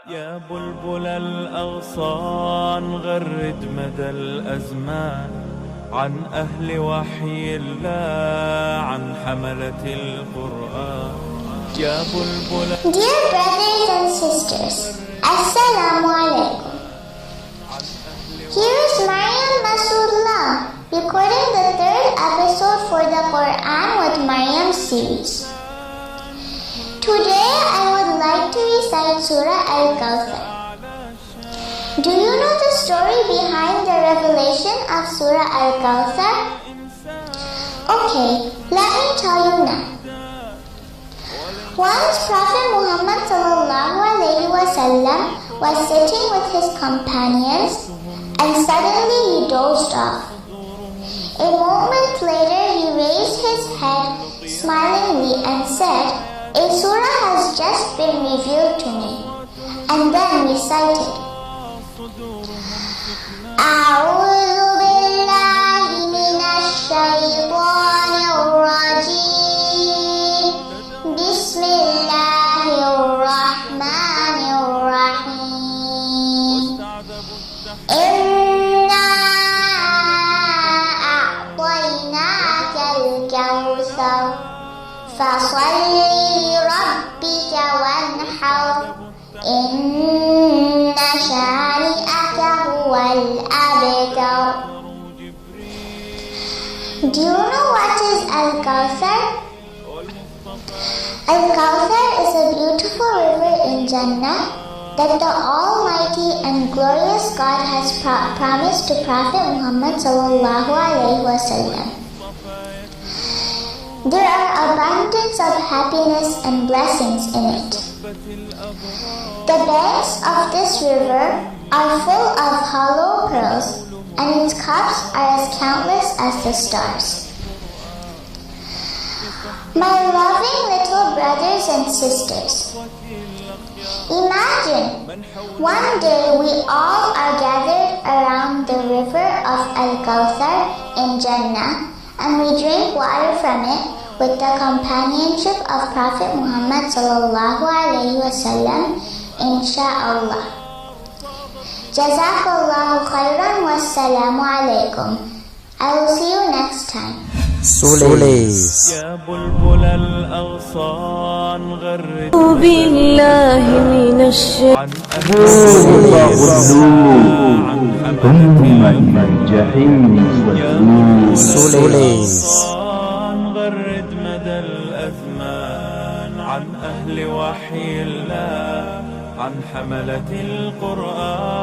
يا بلبل الأغصان غرد مدى الأزمان عن أهل وحي الله عن حملة القرآن يا بلبل. Dear brothers and sisters, Assalamu alaikum. Here is Maryam Masulullah recording the third episode for the Quran with Maryam series. Today I would like to recite Surah Al-Kauthar. Do you know the story behind the revelation of Surah Al-Kauthar? Okay, let me tell you now. Once Prophet Muhammad was sitting with his companions and suddenly he dozed off. A moment later he raised his head smilingly and said, "A surah has just been revealed to me," and then recited, "A'udhu billahi minash shaytanir rajim. Bismillahir rahmanir rahim. Inna a'tainaka al-kawthar. Fasalli lirabbika wanhar. Inna shani'aka huwal abtar." Do you know what is Al-Kauthar? Al-Kauthar is a beautiful river in Jannah that the Almighty and glorious God has promised to Prophet Muhammad ﷺ. There are abundance of happiness and blessings in it. The banks of this river are full of hollow pearls, and its cups are as countless as the stars. My loving little brothers and sisters, imagine one day we all are gathered around the river of Al-Kauthar in Jannah and we drink water from it with the companionship of Prophet Muhammad ﷺ, insha'Allah. Jazakallahu khairan wassalamu alaikum. I will see you next time. Sulays. يا بلبل الأغصان غرد بالله من الشيطان ثم الجحيم Sulays. غرد مدى الأزمان عن أهل وحي الله عن حملة القرآن